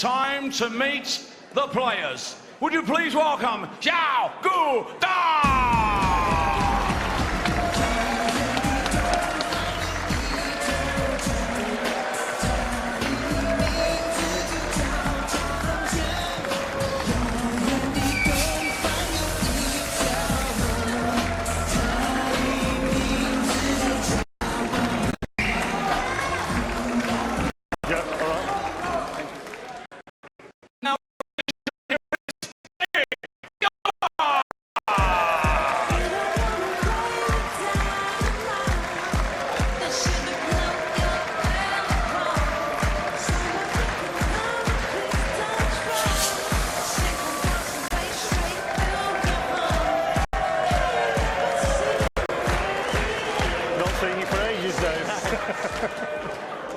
time to meet the players. Would you please welcome Zhao Gu Da!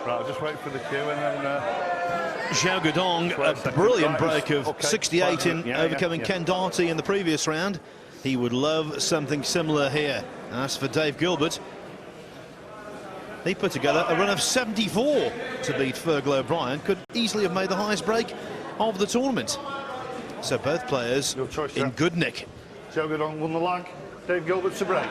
Right, I'll just wait for the cue and then... Zhao Gudong, a brilliant break of 68 in overcoming Ken Doherty in the previous round. He would love something similar here. As for Dave Gilbert, he put together a run of 74 to beat Fergal O'Brien. Could easily have made the highest break of the tournament. So both players in good nick. Zhao Gudong won the lag. Dave Gilbert's a break.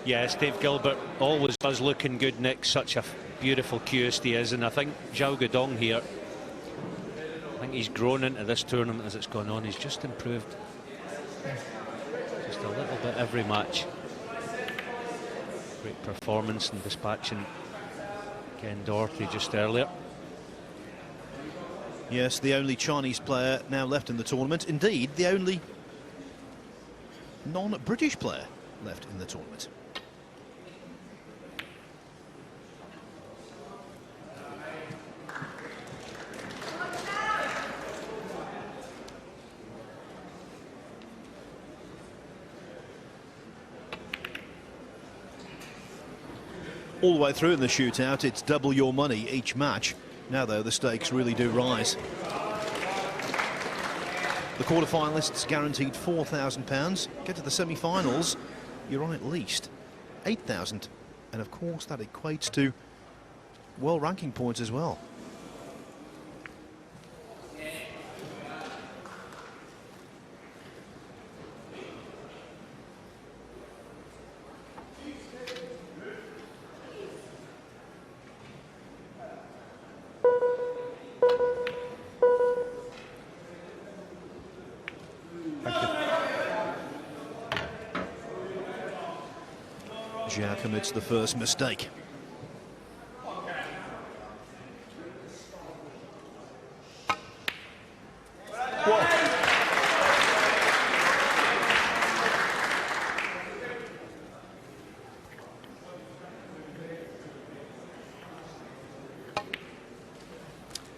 Yes, Dave Gilbert always does look in good nick. Such a beautiful cueist he is, and I think Zhao Gudong here, I think he's grown into this tournament as it's gone on. He's just improved just a little bit every match. Great performance in dispatching Ken Doherty just earlier. Yes, the only Chinese player now left in the tournament. Indeed, the only non-British player left in the tournament. All the way through in the shootout, it's double your money each match. Now, though, the stakes really do rise. The quarterfinalists guaranteed £4,000. Get to the semi-finals, you're on at least £8,000. And, of course, that equates to world ranking points as well. Zhao commits the first mistake.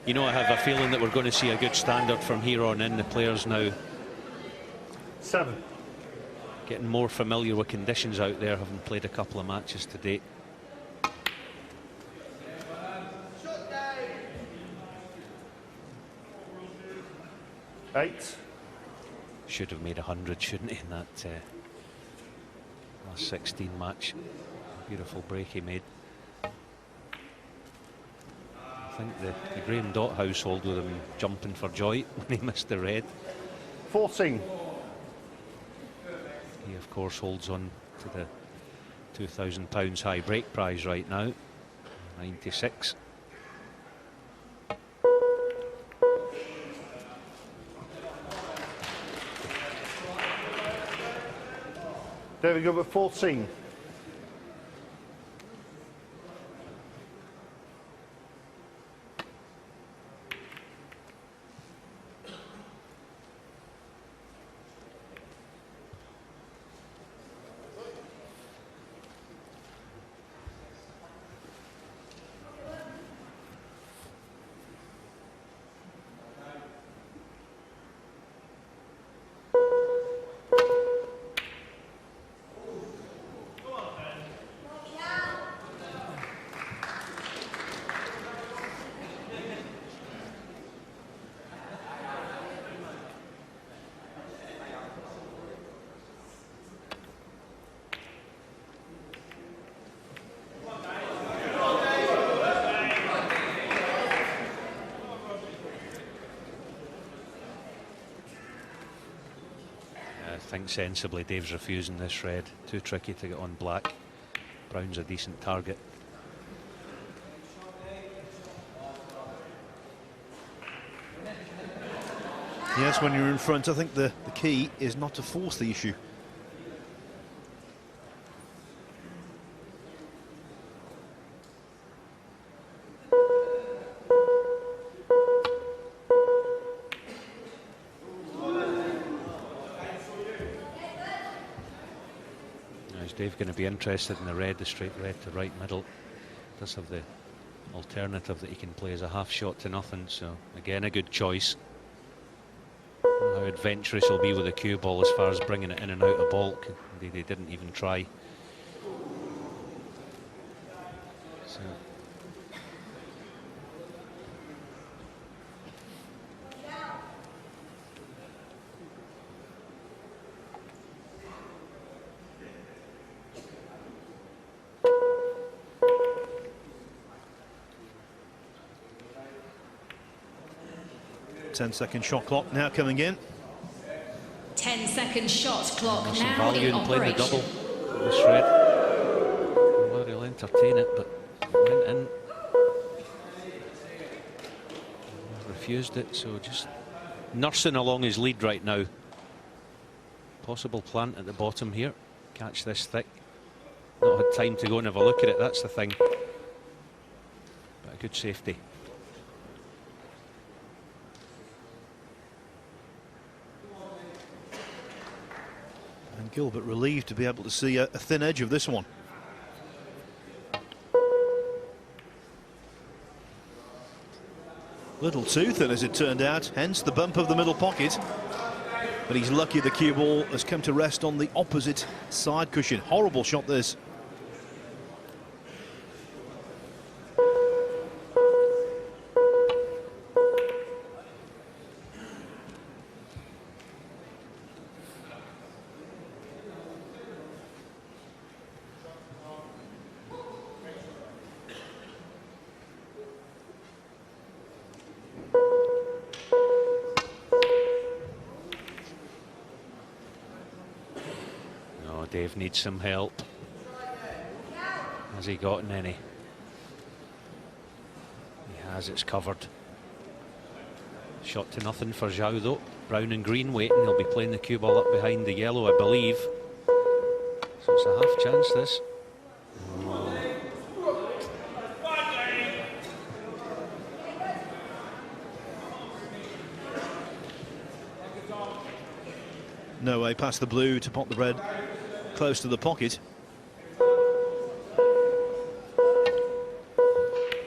You know, I have a feeling that we're going to see a good standard from here on in. The players now 7. Getting more familiar with conditions out there, having played a couple of matches to date. Eight. Should have made 100, shouldn't he, in that last 16 match. Beautiful break he made. I think the Graham Dott household with him jumping for joy when he missed the red. 14. He, of course, holds on to the £2,000 high break prize right now, 96. David Gilbert, 14. I think sensibly Dave's refusing this red. Too tricky to get on black. Brown's a decent target. Yes, when you're in front, I think the key is not to force the issue. Is Dave going to be interested in the red, the straight red to right middle? Does have the alternative that he can play as a half shot to nothing, so again a good choice. How adventurous he'll be with a cue ball as far as bringing it in and out of baulk. They didn't even try. So. Ten-second shot clock now coming in. 10-second shot clock There's now some value in in playing the operation. double. This red. Well, he'll entertain it, but it went in. Refused it, so just nursing along his lead right now. Possible plant at the bottom here. Catch this thick. Not had time to go and have a look at it, that's the thing. But a good safety. And Gilbert relieved to be able to see a thin edge of this one. Little too thin as it turned out, hence the bump of the middle pocket. But he's lucky the cue ball has come to rest on the opposite side cushion. Horrible shot this. Dave needs some help. Has he gotten any? He has, it's covered. Shot to nothing for Zhao though. Brown and green waiting, he'll be playing the cue ball up behind the yellow, I believe. So it's a half chance this. No way past the blue to pop the red close to the pocket.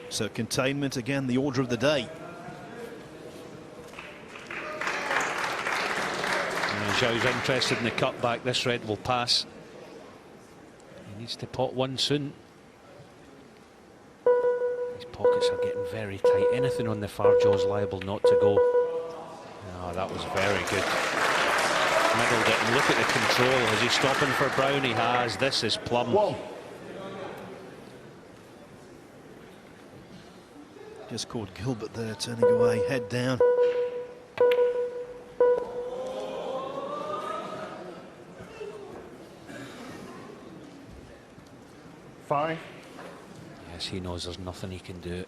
So containment again, the order of the day. Zhao's interested in the cutback. This red will pass. He needs to pot one soon. His pockets are getting very tight. Anything on the far jaw's liable not to go. Oh, that was very good. Middled it, and look at the control. Is he stopping for Brown? He has. This is plumb. One. Just caught Gilbert there, turning away, head down. Five. Yes, he knows there's nothing he can do.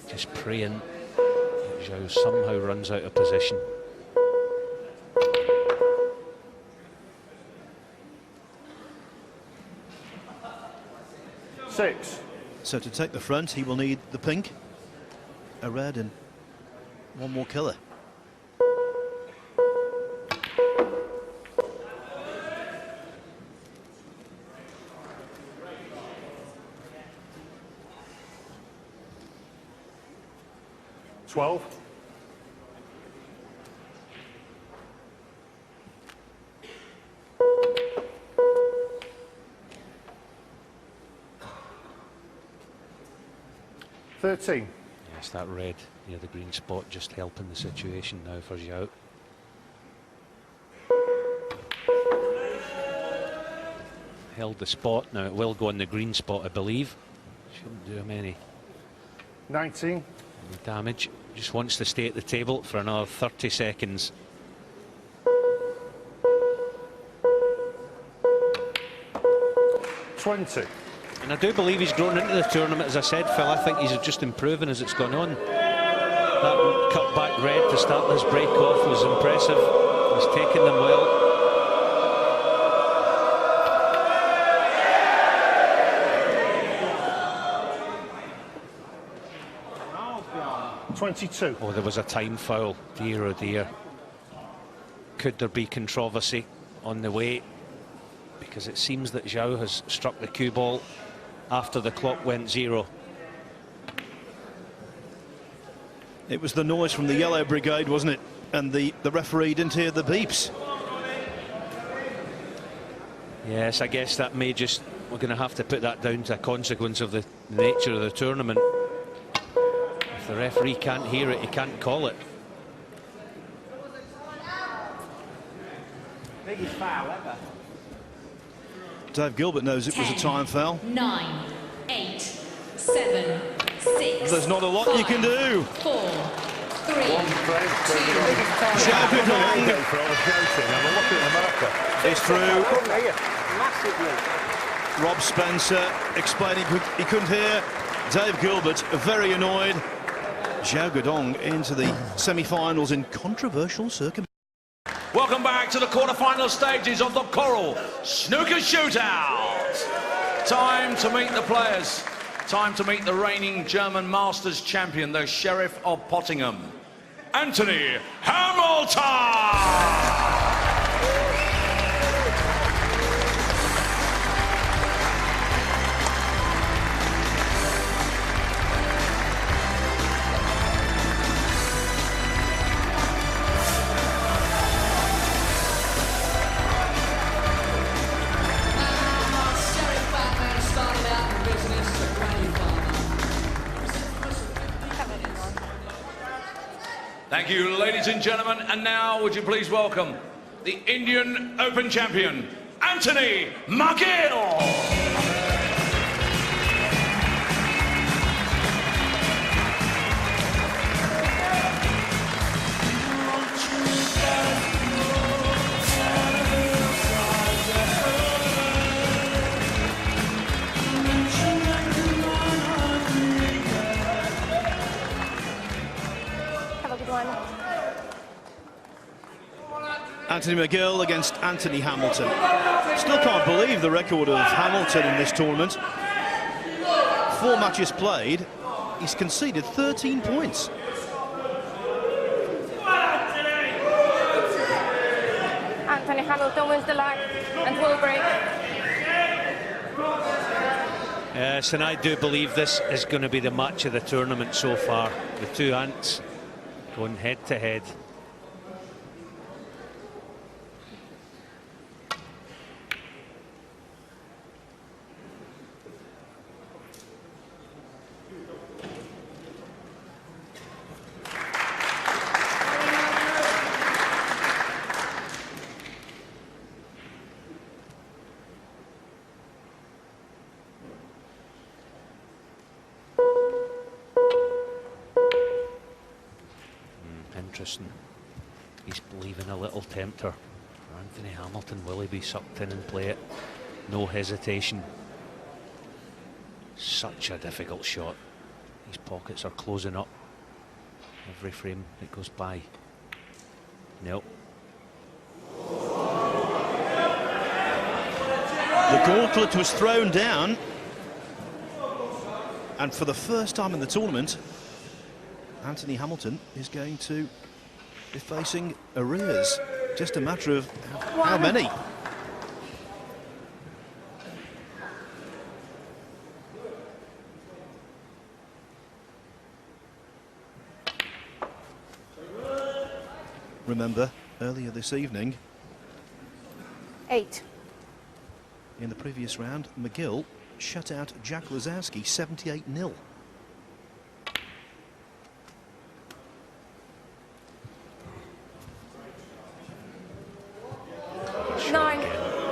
Just praying that Zhao somehow runs out of position. Six. So to take the front, he will need the pink, a red, and one more colour. $12. $13. Yes, that red near the green spot just helping the situation now for Zhao. Held the spot, now it will go on the green spot, I believe. Shouldn't do him any 19. damage. Just wants to stay at the table for another 30 seconds. 20. And I do believe he's grown into the tournament, as I said, Phil. I think he's just improving as it's gone on. That cut back red to start this break off was impressive. He's taken them well. 22. Oh, there was a time foul. Dear, oh dear. Could there be controversy on the way? Because it seems that Zhao has struck the cue ball after the clock went 0. It was the noise from the yellow brigade, wasn't it? And the referee didn't hear the beeps. Yes, I guess that may just... We're going to have to put that down to a consequence of the nature of the tournament. If the referee can't hear it, he can't call it. Biggest foul ever. Dave Gilbert knows it was a time foul. 9, 8, 7, 6. There's not a lot 5, you can do. 4, 3, 2. Zhao Gudong is through. Rob Spencer explaining he couldn't hear. Dave Gilbert very annoyed. Zhao Gudong into the semi-finals in controversial circumstances. Welcome back to the quarter-final stages of the Coral Snooker Shootout. Time to meet the players. Time to meet the reigning German Masters champion, the Sheriff of Pottingham, Anthony Hamilton. Thank you, ladies and gentlemen. And now, would you please welcome the Indian Open champion, Anthony McGill. Anthony McGill against Anthony Hamilton. Still can't believe the record of Hamilton in this tournament. 4 matches played, he's conceded 13 points. Anthony Hamilton wins the line and will break. Yes, and I do believe this is going to be the match of the tournament so far. The two ants going head to head. Interesting. He's leaving a little tempter for Anthony Hamilton. Will he be sucked in and play it? No hesitation. Such a difficult shot. His pockets are closing up every frame that goes by. Nope. The gauntlet was thrown down, and for the first time in the tournament, Anthony Hamilton is going to be facing arrears. Just a matter of how many. Remember, earlier this evening, 8. in the previous round, McGill shut out Jack Rosowski 78-0.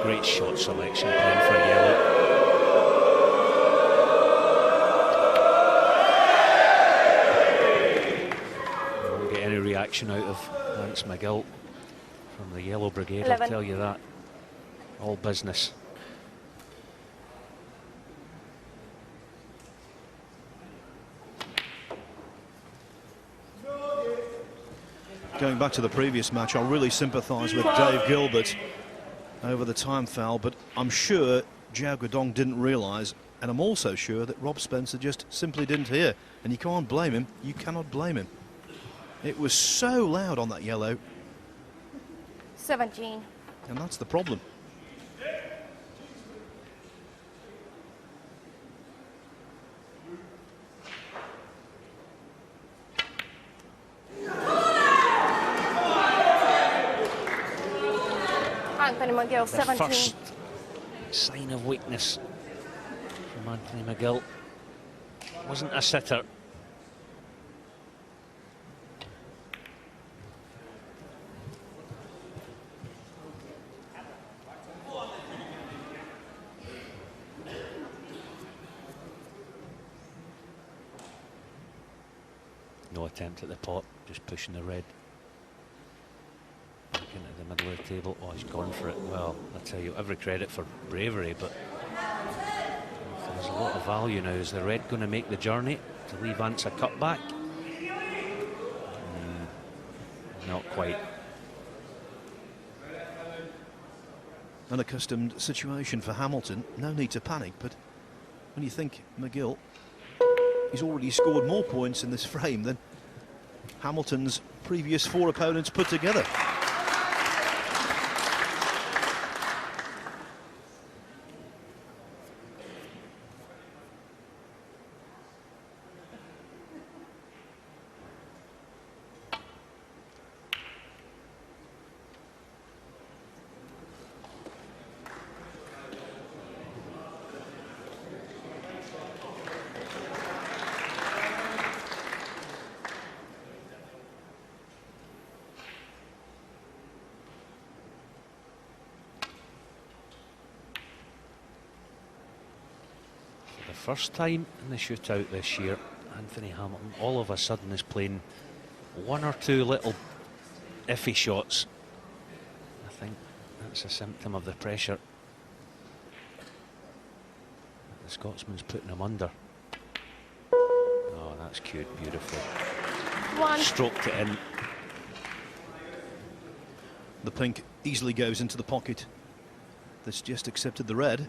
Great shot selection, playing for yellow. Won't get any reaction out of Lance McGill from the yellow brigade, 11. I'll tell you that. All business. Going back to the previous match, I really sympathise with Dave Gilbert over the time foul, but I'm sure Zhao Guodong didn't realise, and I'm also sure that Rob Spencer just simply didn't hear. And you can't blame him. You cannot blame him. It was so loud on that yellow. 17. And that's the problem. Anthony McGill, The 17. first sign of weakness from Anthony McGill. Wasn't a sitter. No attempt at the pot, just pushing the red back into the middle of the table. Oh, he's gone for it. Well, I tell you, every credit for bravery, but there's a lot of value now. Is the red going to make the journey to leave Vance a cutback? Not quite. Unaccustomed situation for Hamilton. No need to panic, but when you think McGill, he's already scored more points in this frame than Hamilton's previous 4 opponents put together. First time in the shootout this year, Anthony Hamilton all of a sudden is playing 1 or 2 little iffy shots. I think that's a symptom of the pressure the Scotsman's putting him under. Oh, that's cute, beautiful. 1. Stroked it in. The pink easily goes into the pocket that's just accepted the red.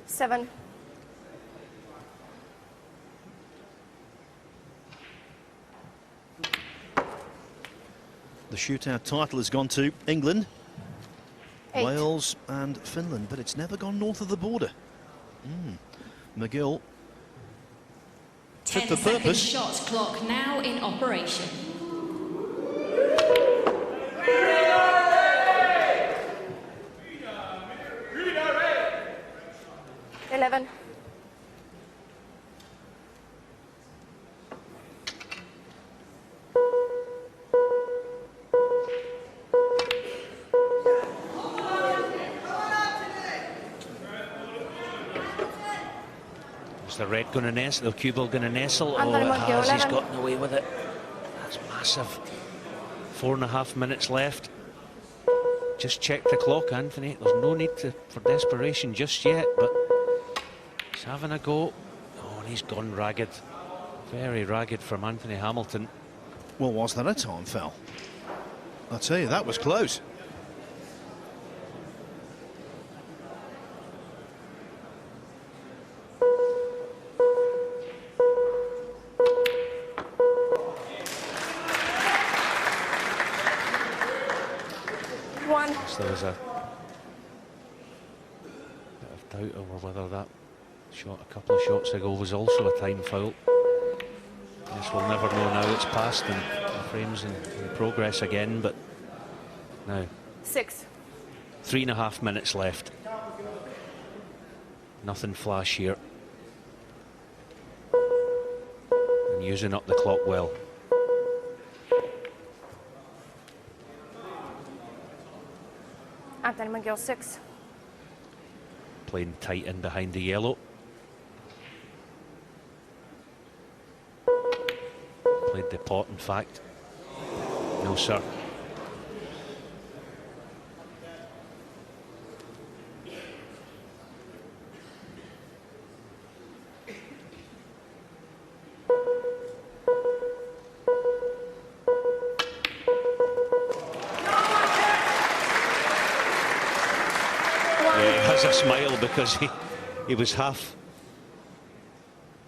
Seven. The shootout title has gone to England, 8. Wales and Finland, but it's never gone north of the border. McGill fit 10 for second purpose. shot clock now in operation. Eleven. Is the red going to nestle? The cue ball going to nestle? Anthony Oh, it McGill, has. He's 11. gotten away with it. That's massive. 4.5 minutes left. Just check the clock, Anthony. There's no need for desperation just yet, but he's having a go. Oh, and he's gone ragged. Very ragged from Anthony Hamilton. Well, was that a time foul? I'll tell you, that was close. So there was a bit of doubt over whether that shot a couple of shots ago was also a time foul. Guess we'll never know now. It's passed and the frame's in progress again, but now 6. 3.5 minutes left. Nothing flash here. And using up the clock well. Anthony McGill, 6. Playing tight in behind the yellow. Played the pot, in fact. No, sir. a smile because he was half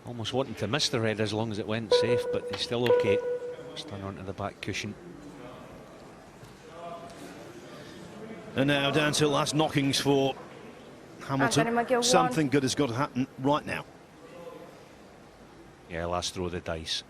almost wanting to miss the red as long as it went safe, but he's still okay. Stun onto the back cushion. And now down to last knockings for Hamilton. Something good has got to happen right now. Yeah, last throw of the dice.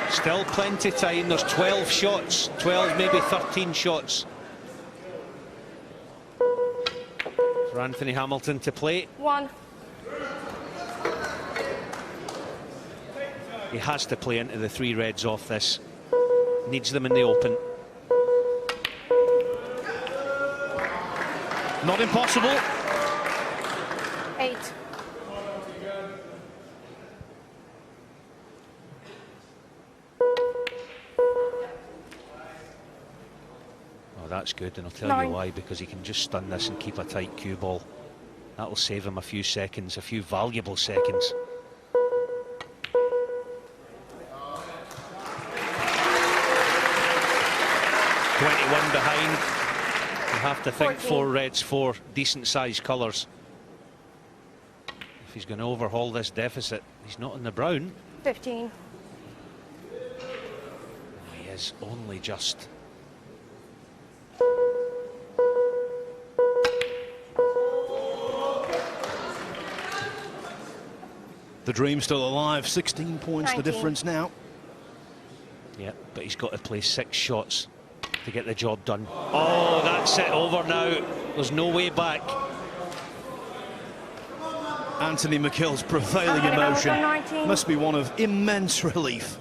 Still plenty of time. There's 12 shots, 12, maybe 13 shots for Anthony Hamilton to play. 1. He has to play into the 3 reds off this. Needs them in the open. Not impossible. 8. That's good, and I'll tell 9. you why, because he can just stun this and keep a tight cue ball. That'll save him a few seconds, a few valuable seconds. .21 behind. You have to think 14. 4 reds, 4 decent-sized colours. If he's going to overhaul this deficit, he's not in the brown. 15. He is only just. The dream's still alive. 16 points 19. the difference now. Yeah, but he's got to play 6 shots to get the job done. Oh, that's it, over now. There's no way back. Anthony McKill's prevailing emotion must be one of immense relief.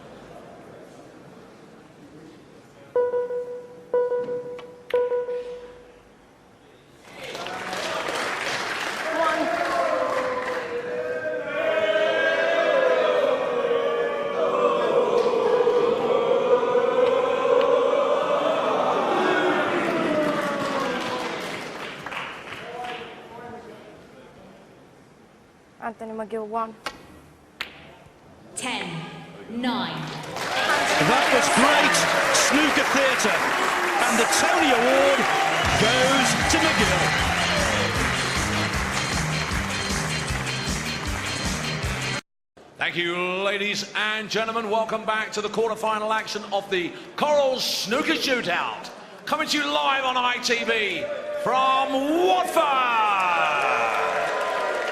Anthony McGill 1. 10, 9. That was great snooker theatre, and the Tony Award goes to McGill. Thank you, ladies and gentlemen. Welcome back to the quarter-final action of the Coral Snooker Shootout. Coming to you live on ITV from Watford.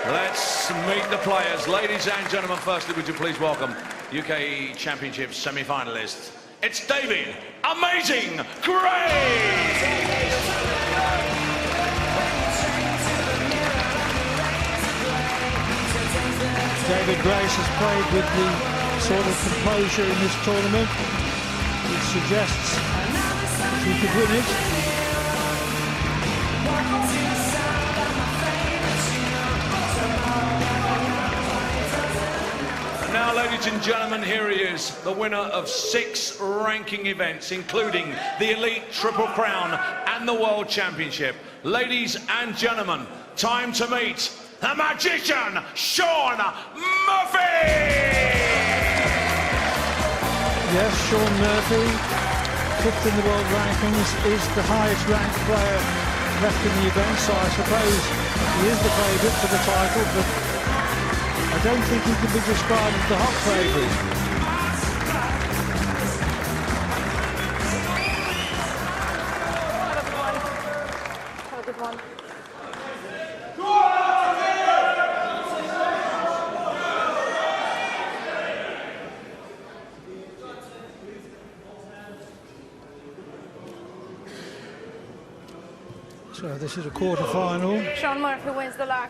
Let's meet the players. Ladies and gentlemen, firstly, would you please welcome UK Championship semi-finalist. It's David Amazing Gray! David Grace has played with the sort of composure in this tournament which suggests he could win it. Now, ladies and gentlemen, here he is, the winner of 6 ranking events, including the Elite Triple Crown and the World Championship. Ladies and gentlemen, time to meet the magician, Shaun Murphy! Yes, Shaun Murphy, 5th in the world rankings, is the highest ranked player left in the event, so I suppose he is the favourite for the title, but I don't think he can be described as the hot favourite. Have a good one. So this is a quarter-final. Shaun Murphy wins the lag.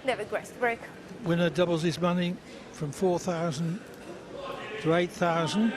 David Grace break. Winner doubles his money from 4,000 to 8,000.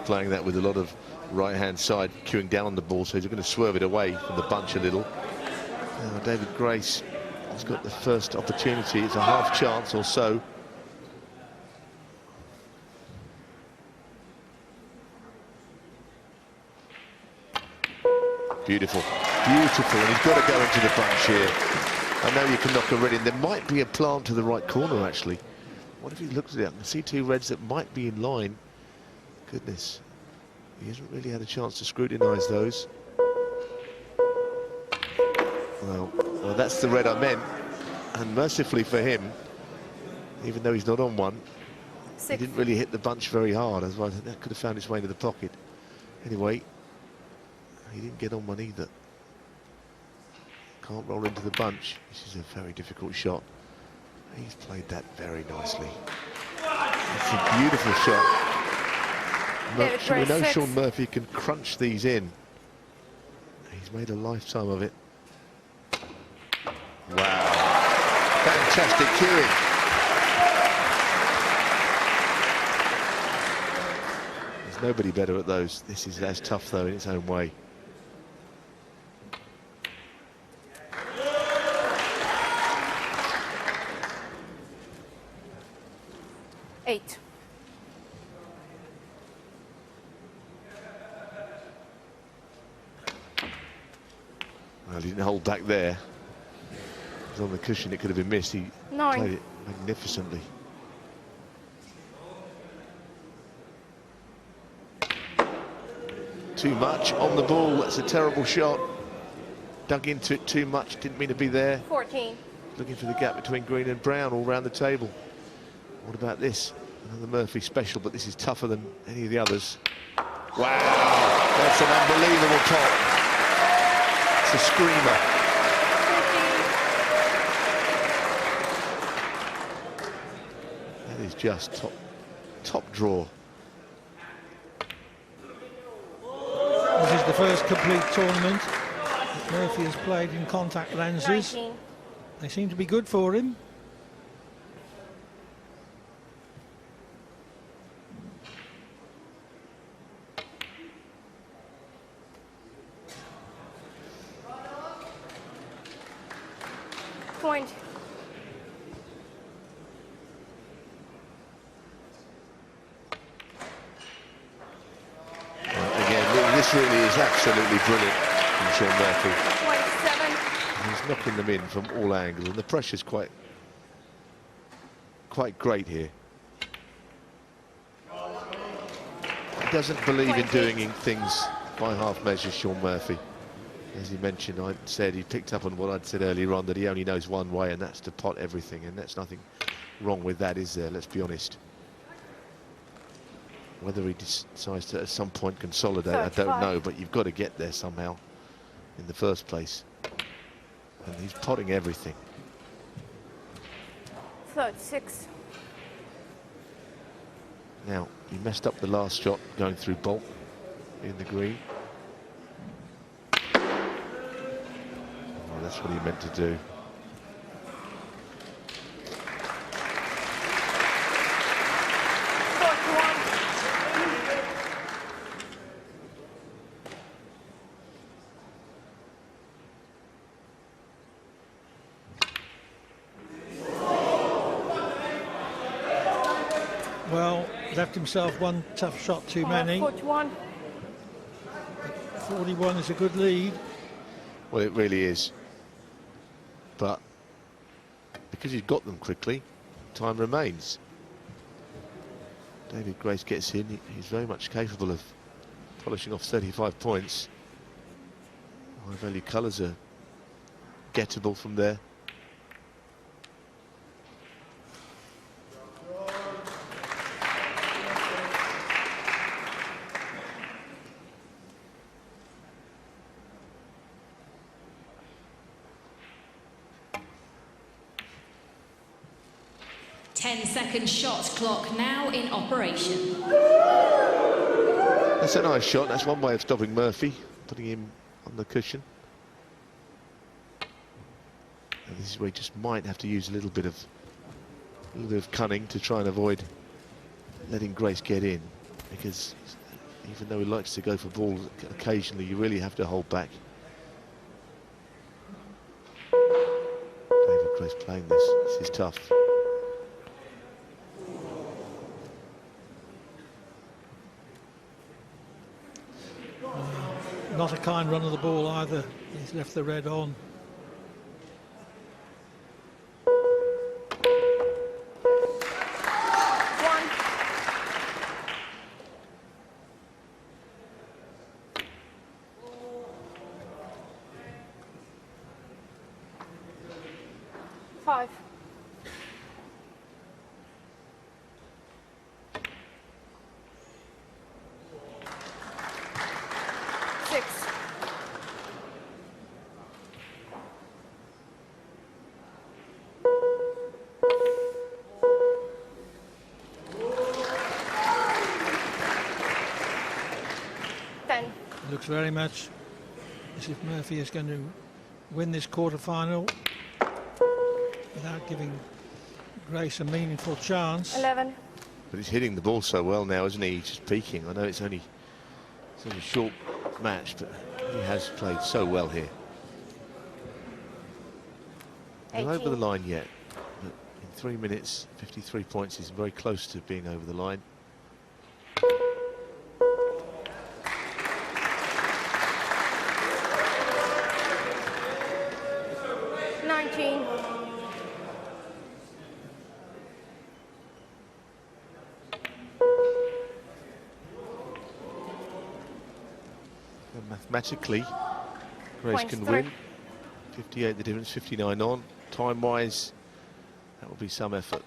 playing that with a lot of right-hand side queuing down on the ball, so he's going to swerve it away from the bunch a little. Now David Grace has got the first opportunity. It's a half chance or so. Beautiful, beautiful, and he's got to go into the bunch here. I know you can knock a red in. There might be a plant to the right corner, actually. What if he looks at it? I can see two reds that might be in line. Goodness, he hasn't really had a chance to scrutinise those. Well, that's the red I meant. And mercifully for him, even though he's not on one, he didn't really hit the bunch very hard. Otherwise, that could have found its way into the pocket. Anyway, he didn't get on one either. Can't roll into the bunch. This is a very difficult shot. He's played that very nicely. It's a beautiful shot. We know Sean Murphy can crunch these in. He's made a lifetime of it. Wow. Fantastic cueing. There's nobody better at those. This is as tough, though, in its own way. Well, he didn't hold back there. It was on the cushion, it could have been missed. He played it magnificently. Too much on the ball. That's a terrible shot. Dug into it too much. Didn't mean to be there. 14. Looking for the gap between green and brown all round the table. What about this? Another Murphy special, but this is tougher than any of the others. Wow, that's an unbelievable top. It's a screamer. That is just top draw. This is the first complete tournament that Murphy has played in contact lenses. 19. They seem to be good for him. Point. Again, this really is absolutely brilliant from Sean Murphy. 27. He's knocking them in from all angles, and the pressure's quite great here. He doesn't believe in doing things by half measures, Sean Murphy. As he mentioned, I said he picked up on what I'd said earlier on, that he only knows one way, and that's to pot everything, and there's nothing wrong with that, is there? Let's be honest. Whether he decides to at some point consolidate, I don't know, but you've got to get there somehow in the first place. And he's potting everything. 36. Now, he messed up the last shot going through Bolt in the green. That's what he meant to do. Well, left himself one tough shot too many. 41. 41 is a good lead. Well, it really is. But because he's got them quickly, time remains. David Grace gets in. He's very much capable of polishing off 35 points. High value colours are gettable from there. Ten-second shot clock now in operation. That's a nice shot. That's one way of stopping Murphy, putting him on the cushion. And this is where he just might have to use a little bit of cunning to try and avoid letting Grace get in, because even though he likes to go for balls occasionally, you really have to hold back. David Grace playing this. This is tough. Not a kind run of the ball either. He's left the red on. Five. Six. Ten. It looks very much as if Murphy is going to win this quarter-final without giving Grace a meaningful chance. 11. But he's hitting the ball so well now, isn't he? He's just peaking. I know it's only a short match, but he has played so well here. Not over the line yet, but in 3 minutes, 53 points, he's very close to being over the line. Mathematically, Grace can win. 58 the difference, 59 on. Time-wise, that will be some effort.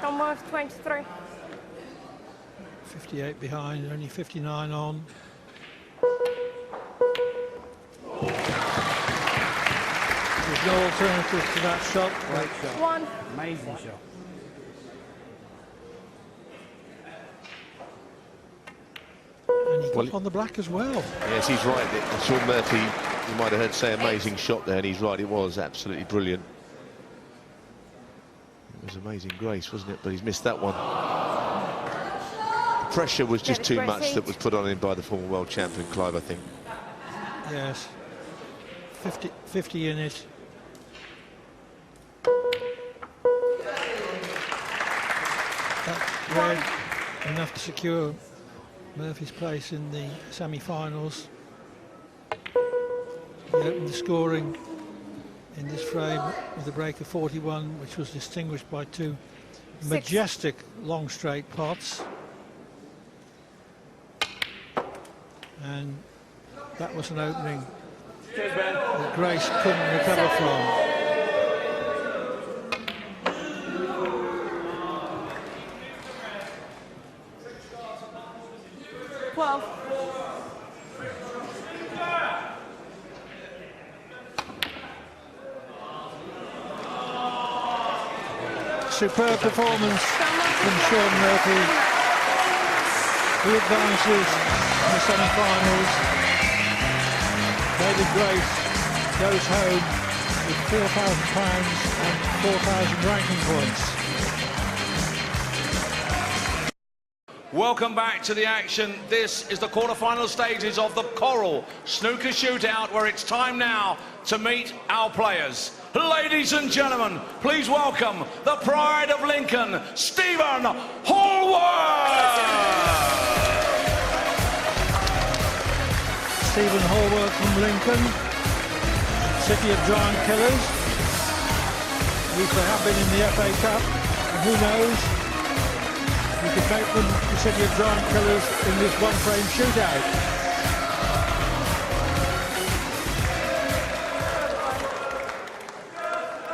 Almost 23. 58 behind, only 59 on. There's no alternative to that shot. Great shot. One. Amazing shot. And he got on the black as well. Yes, he's right. Sean Murphy, you might have heard say amazing shot there, and he's right, it was absolutely brilliant. It was amazing Grace, wasn't it? But he's missed that one. The pressure was just too much that was put on him by the former world champion, Clive, I think. Yes. 50 in it. That's red enough to secure Murphy's place in the semi-finals. He opened the scoring in this frame with a break of 41, which was distinguished by two majestic long straight pots. And that was an opening that Grace couldn't recover from. Superb performance from Sean Murphy. He advances in the semi-finals. David Grace goes home with £4,000 and 4,000 ranking points. Welcome back to the action. This is the quarter-final stages of the Coral Snooker Shootout, where it's time now to meet our players. Ladies and gentlemen, please welcome the pride of Lincoln, Stephen Hallworth! Stephen Hallworth from Lincoln, City of Giant Killers. At least they have been in the FA Cup, and who knows, we could make them the City of Giant Killers in this one-frame shootout.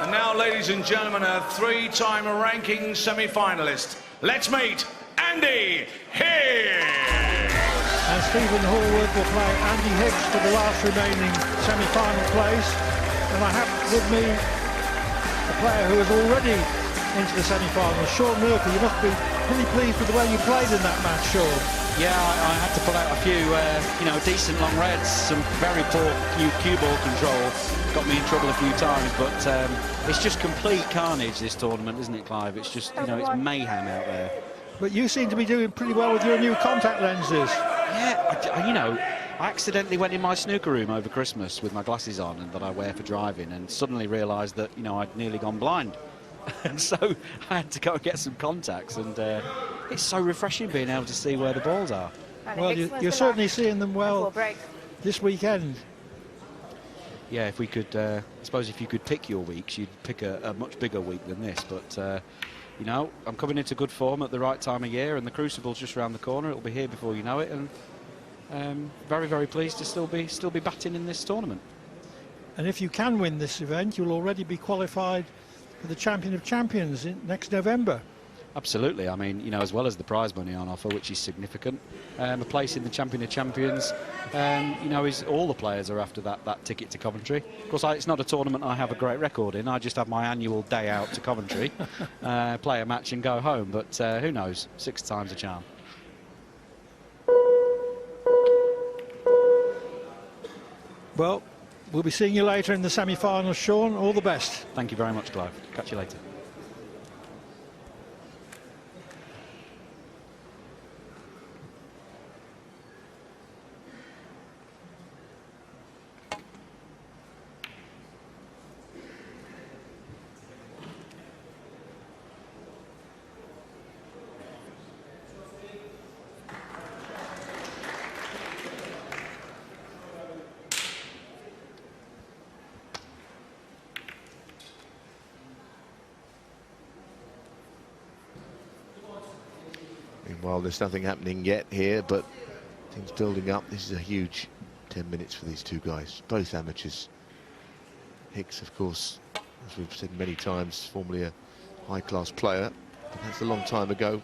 And now, ladies and gentlemen, a three-time ranking semi-finalist. Let's meet Andy Higgs! And Stephen Hallworth will play Andy Higgs for the last remaining semi-final place. And I have with me a player who has already into the semi-final. Sean Murphy, you must be pretty pleased with the way you played in that match, Sean. Yeah, I had to pull out a few, decent long reds, some very poor cue ball control. Got me in trouble a few times, but it's just complete carnage, this tournament, isn't it, Clive? It's just, it's mayhem out there. But you seem to be doing pretty well with your new contact lenses. Yeah, I accidentally went in my snooker room over Christmas with my glasses on and that I wear for driving, and suddenly realised that, I'd nearly gone blind. And so I had to go and get some contacts, and it's so refreshing being able to see where the balls are. Well, you're certainly seeing them well this weekend. Yeah, if we could, I suppose if you could pick your weeks, you'd pick a much bigger week than this. But, I'm coming into good form at the right time of year, and the Crucible's just around the corner. It'll be here before you know it, and very, very pleased to still be batting in this tournament. And if you can win this event, you'll already be qualified for the Champion of Champions next November. Absolutely. I mean, as well as the prize money on offer, which is significant, a place in the Champion of Champions, is all the players are after that ticket to Coventry. Of course, it's not a tournament I have a great record in. I just have my annual day out to Coventry, play a match and go home. But who knows? 6 times a charm. Well, we'll be seeing you later in the semi-finals, Sean. All the best. Thank you very much, Clive. Catch you later. Meanwhile, there's nothing happening yet here, but things building up. This is a huge 10 minutes for these two guys, both amateurs. Hicks, of course, as we've said many times, formerly a high-class player, but that's a long time ago.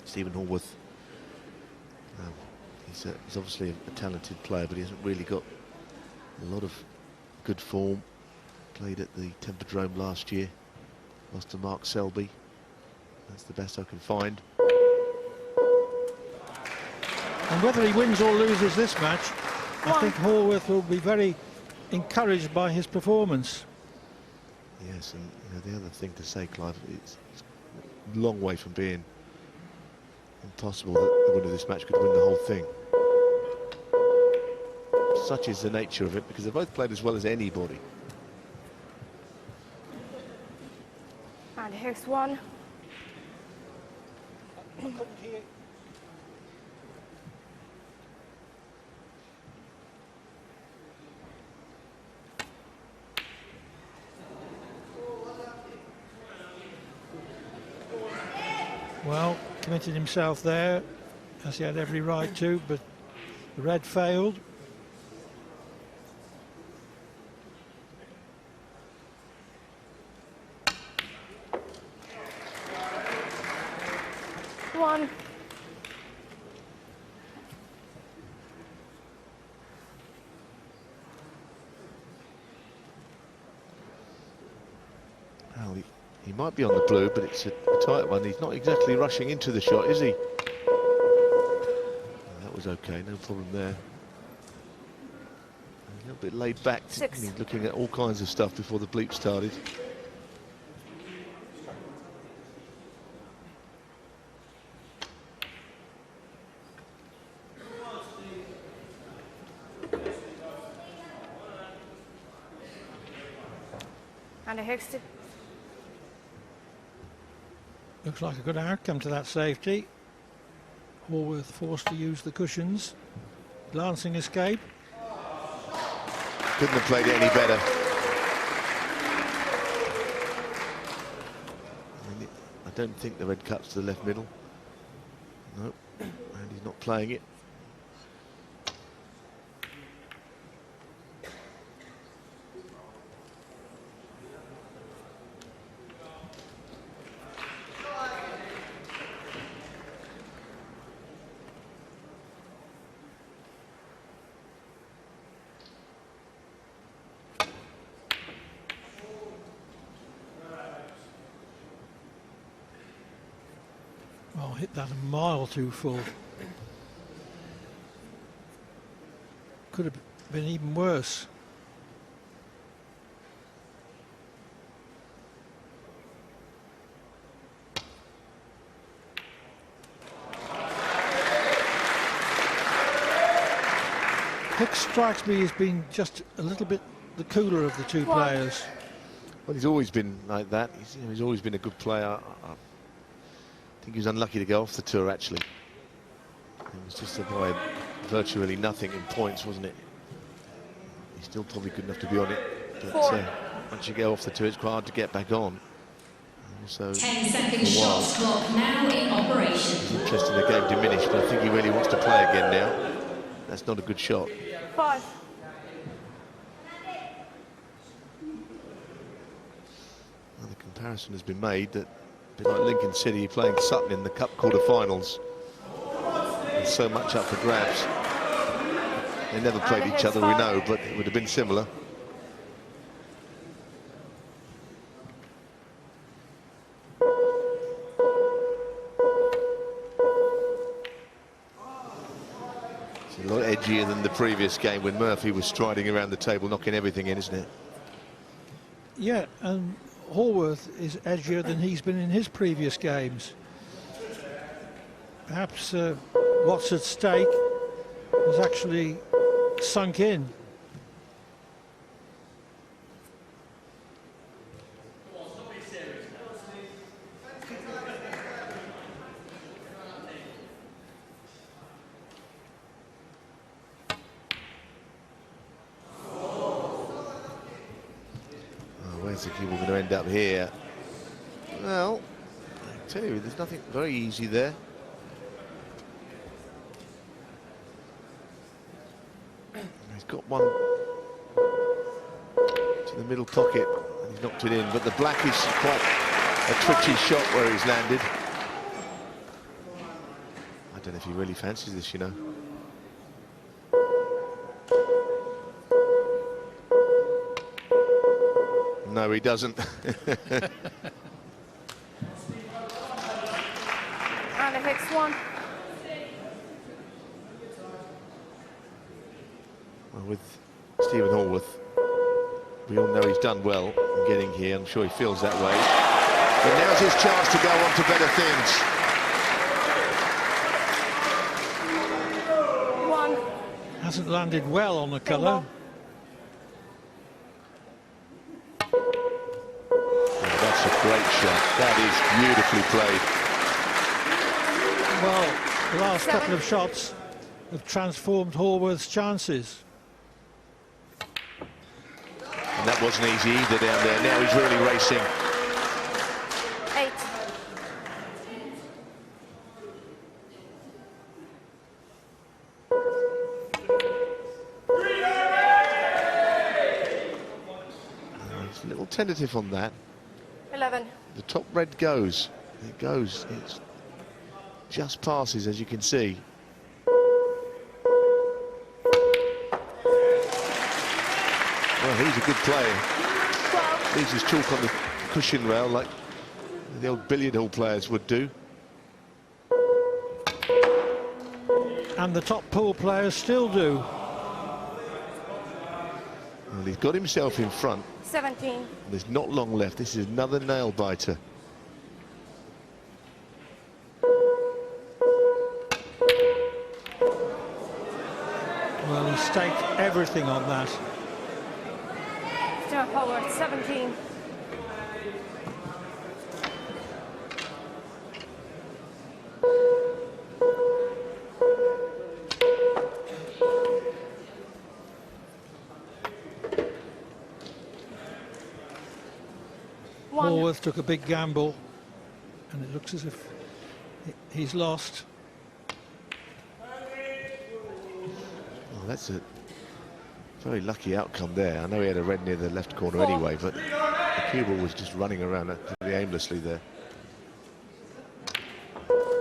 Stephen Hallworth, he's obviously a talented player, but he hasn't really got a lot of good form. Played at the Temperdrome last year, lost to Mark Selby. That's the best I can find. And whether he wins or loses this match, I think Hallworth will be very encouraged by his performance. Yes, and the other thing to say, Clive, it's a long way from being impossible that the winner of this match could win the whole thing. Such is the nature of it, because they both played as well as anybody. And Hicks won. Well, committed himself there, as he had every right to, but the red failed. One. Well, he might be on the blue, but it's a tight one. He's not exactly rushing into the shot, is he? That was okay, no problem there. A little bit laid back. He's looking at all kinds of stuff before the bleep started. And a Hicks. Looks like a good outcome to that safety. Hallworth forced to use the cushions. Glancing escape. Couldn't have played it any better. I don't think the red cuts to the left middle. No, and he's not playing it. Well, hit that a mile too full. Could have been even worse. Hicks strikes me as being just a little bit the cooler of the two players. Well, he's always been like that. He's always been a good player. I think he was unlucky to go off the tour, actually. It was just by virtually nothing in points, wasn't it? He's still probably good enough to be on it. But once you go off the tour, it's quite hard to get back on. Also, 10-second shots clock now in operation. He's interested in the game diminished, but I think he really wants to play again now. That's not a good shot. 5. Well, the comparison has been made that a bit like Lincoln City playing Sutton in the Cup quarter-finals. There's so much up for grabs. They never played each other, we know, but it would have been similar. It's a lot edgier than the previous game when Murphy was striding around the table, knocking everything in, isn't it? Yeah, and Hallworth is edgier than he's been in his previous games. Perhaps what's at stake has actually sunk in. Where's the cue going to end up here? Well, I tell you, there's nothing very easy there. He's got one to the middle pocket and he's knocked it in, but the black is quite a twitchy shot where he's landed. I don't know if he really fancies this, you know. No, he doesn't. And a Hicks 1. Well, with Stephen Hallworth, we all know he's done well in getting here. I'm sure he feels that way. But now's his chance to go on to better things. 1. Hasn't landed well on the colour. That's a great shot. That is beautifully played. Well, the last couple of shots have transformed Hallworth's chances. And that wasn't easy either down there. Now he's really racing. 8. He's a little tentative on that. 11. The top red goes. It goes. It just passes, as you can see. Well, he's a good player. 12. Leaves his chalk on the cushion rail like the old billiard hall players would do. And the top pool players still do. Well, he's got himself in front. 17. There's not long left. This is another nail biter. Well, he staked everything on that. Stuart Hallworth 17. Hallworth took a big gamble, and it looks as if he's lost. Well, that's a very lucky outcome there. I know he had a red near the left corner anyway, but the cue ball was just running around pretty aimlessly there.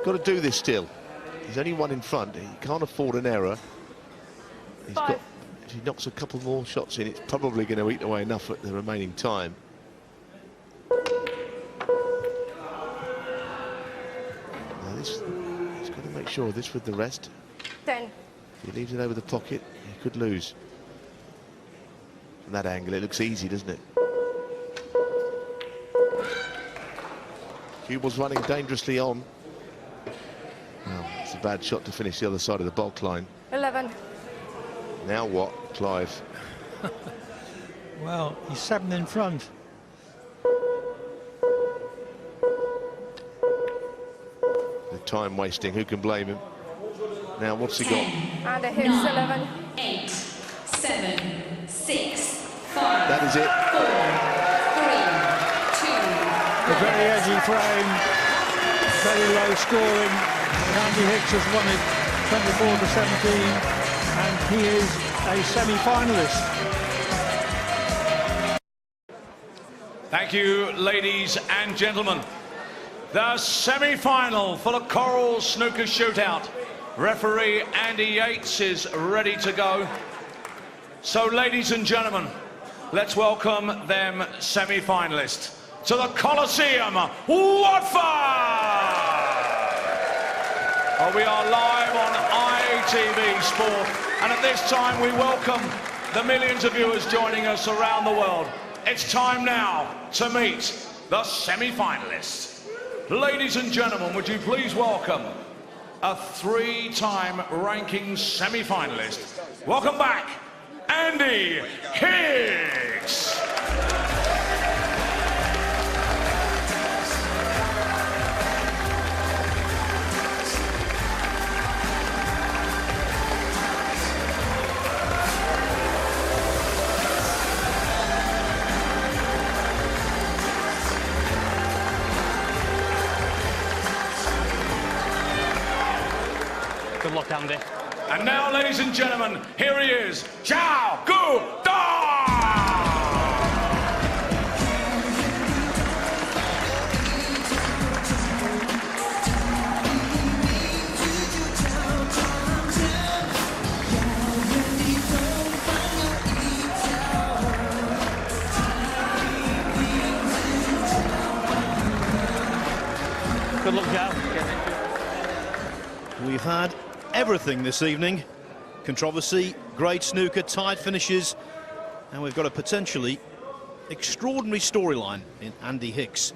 Got to do this still. He's only one in front. He can't afford an error. He's got, if he knocks a couple more shots in, it's probably going to eat away enough at the remaining time. Now this, he's got to make sure of this with the rest. 10. If he leaves it over the pocket, he could lose. From that angle, it looks easy, doesn't it? Hubel's running dangerously on. Well, it's a bad shot to finish the other side of the bulk line. 11. Now what, Clive? Well, he's 7 in front. The time wasting, who can blame him? Now, what's he got? And a Hicks 11. 8, 7, 6, 5. That is it. 4, 3, 2. A very edgy frame, very low scoring. Andy Hicks has won it 24-17, and he is a semi-finalist. Thank you, ladies and gentlemen. The semi-final for the Coral Snooker Shootout. Referee Andy Yates is ready to go. So, ladies and gentlemen, let's welcome them semi-finalists to the Coliseum, Watford! Oh, we are live on ITV Sport, and at this time we welcome the millions of viewers joining us around the world. It's time now to meet the semi-finalists. Ladies and gentlemen, would you please welcome a 3-time ranking semi-finalist. Welcome back, Andy Hicks. Good luck, Andy. And now, ladies and gentlemen, here he is, Zhao Guodong! Good luck, Zhao. We've had everything this evening. Controversy, great snooker, tight finishes, and we've got a potentially extraordinary storyline in Andy Hicks.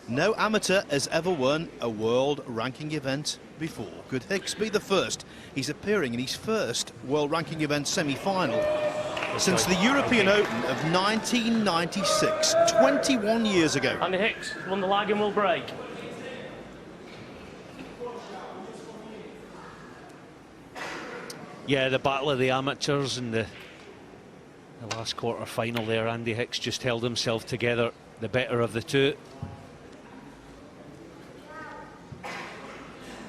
No amateur has ever won a world ranking event before. Could Hicks be the first? He's appearing in his first world ranking event semi-final since the European Open of 1996, 21 years ago. Andy Hicks won the lag and will break. Yeah, the battle of the amateurs in the last quarter-final there. Andy Hicks just held himself together, the better of the two,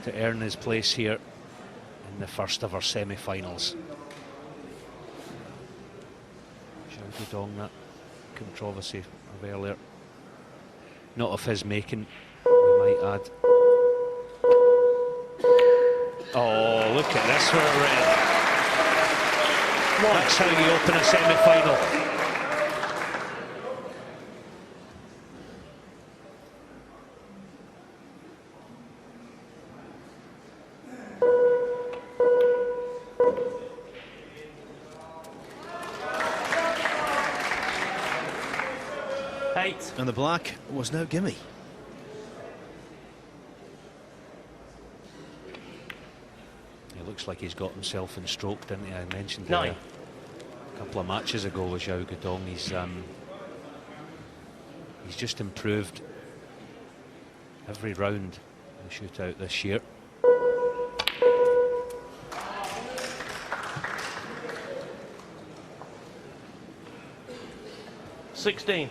to earn his place here in the first of our semi-finals. Zhao Guodong, that controversy of earlier, not of his making, we might add. Oh, look at this for a red. That's how you open a semi-final. Eight. And the black was no gimme. It looks like he's got himself in stroke, didn't he? I mentioned it 9. a couple of matches ago with Zhao Guodong. He's just improved every round in the shootout this year. $16.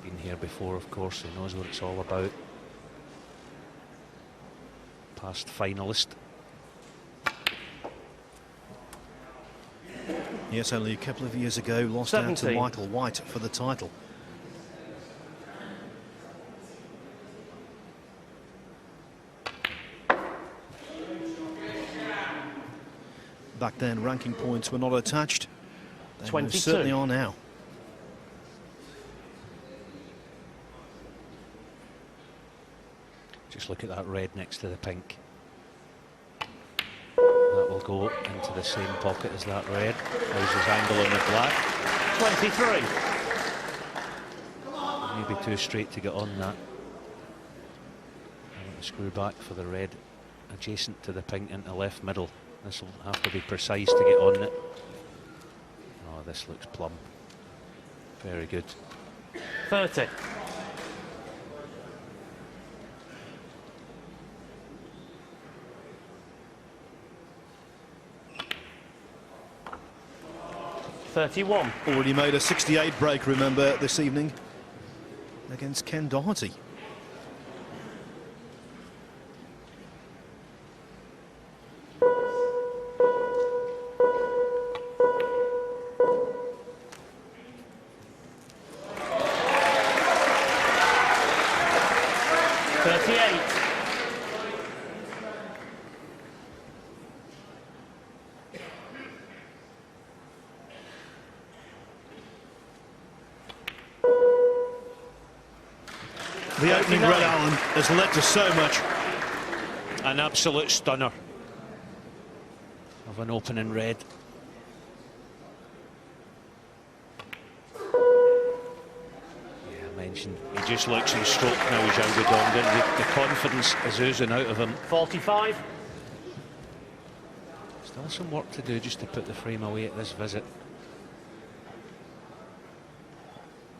Been here before, of course. He knows what it's all about. Past finalist. Yes, only a couple of years ago, lost out to 17. Michael White for the title. Back then, ranking points were not attached. They 22. certainly are now. Just look at that red next to the pink. That will go into the same pocket as that red. How's his angle on the black? 23. Maybe too straight to get on that. I want to screw back for the red adjacent to the pink into left middle. This will have to be precise to get on it. Oh, this looks plumb. Very good. 30. $31. Already made a 68 break, remember, this evening against Ken Doherty. The opening red, Alan, has led to so much. An absolute stunner of an opening red. Yeah, I mentioned he just looks in stroke now, Zhao Guodong. The confidence is oozing out of him. 45. Still some work to do just to put the frame away at this visit.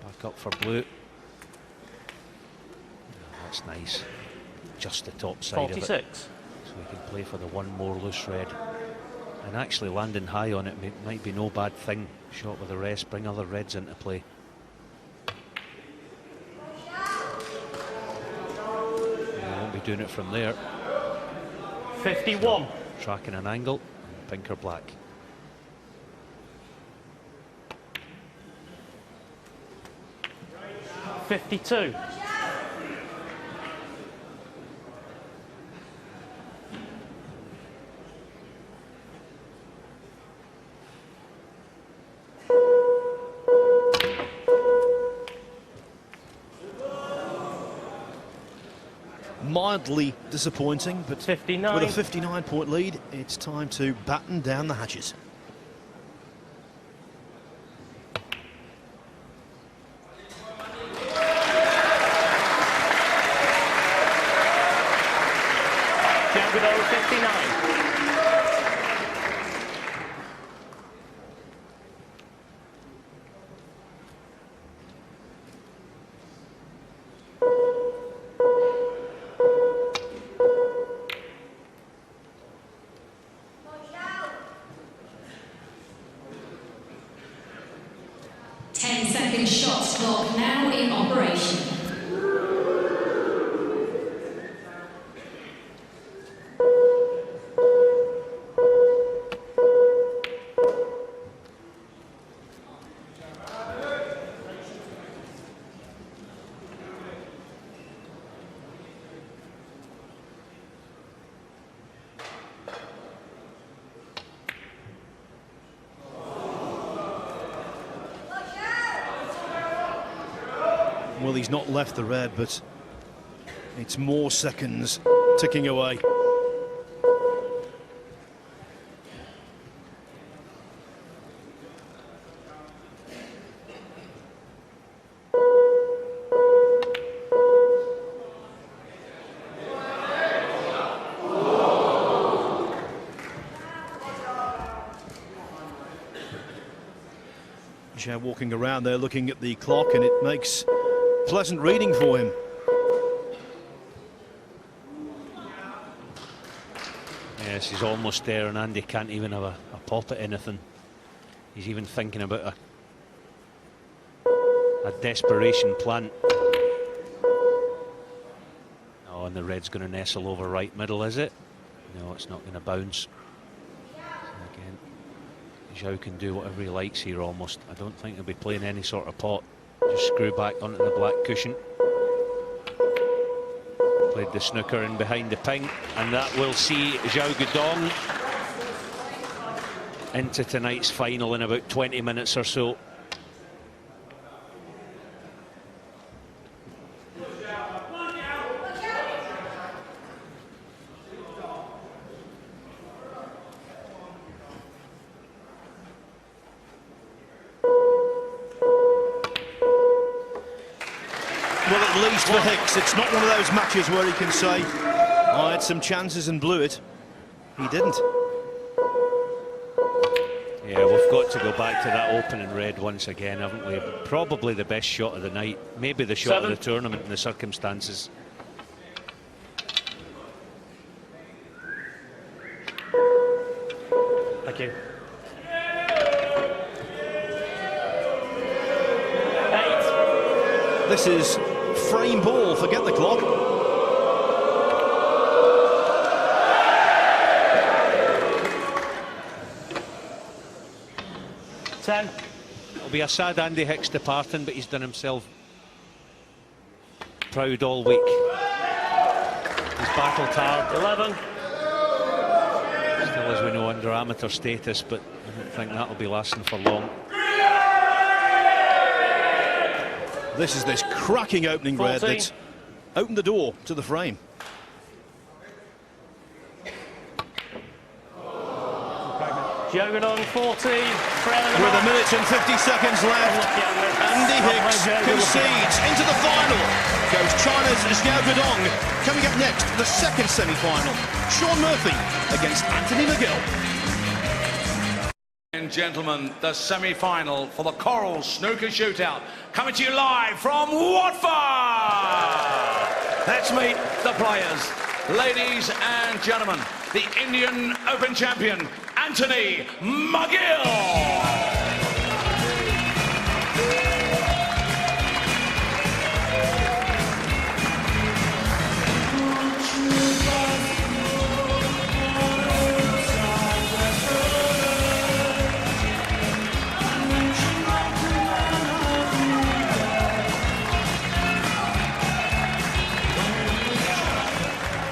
Back up for blue. That's nice. Just the top side 46. of it. So we can play for the one more loose red. And actually landing high on it might be no bad thing. Shot with a rest, bring other reds into play. And we won't be doing it from there. 51. So, tracking an angle, pink or black. $52. Mildly disappointing, but 59. with a 59-point lead, it's time to batten down the hatches. Zhao Guodong 59. Shot clock now in operation. Well, he's not left the red, but it's more seconds ticking away. Zhao walking around there looking at the clock, and it makes pleasant reading for him. Yes, he's almost there, and Andy can't even have a pop at anything. He's even thinking about a desperation plant. Oh, and the red's going to nestle over right middle, is it? No, it's not going to bounce. Again, Zhao can do whatever he likes here almost. I don't think he'll be playing any sort of pot. Just screw back onto the black cushion. Played the snooker in behind the pink, and that will see Zhao Guodong into tonight's final in about 20 minutes or so. changed for Hicks. It's not one of those matches where he can say, I had some chances and blew it. He didn't. Yeah, we've got to go back to that opening red once again, haven't we? Probably the best shot of the night, maybe the shot of the tournament in the circumstances. Thank you. 8. This is frame ball, forget the clock. 10. It'll be a sad Andy Hicks departing, but he's done himself proud all week. He's battled hard. 11. Still, as we know, under amateur status, but I don't think that'll be lasting for long. This is this cracking opening 14. red that's opened the door to the frame. Joe Godong 14. With a minute and 50 seconds left, Andy Hicks concedes into the final. Goes China's Xiao Godong. Coming up next, the second semi-final. Sean Murphy against Anthony McGill. And gentlemen, the semi-final for the Coral Snooker Shootout, coming to you live from Watford. Let's meet the players. Ladies and gentlemen, the Indian Open champion, Anthony McGill.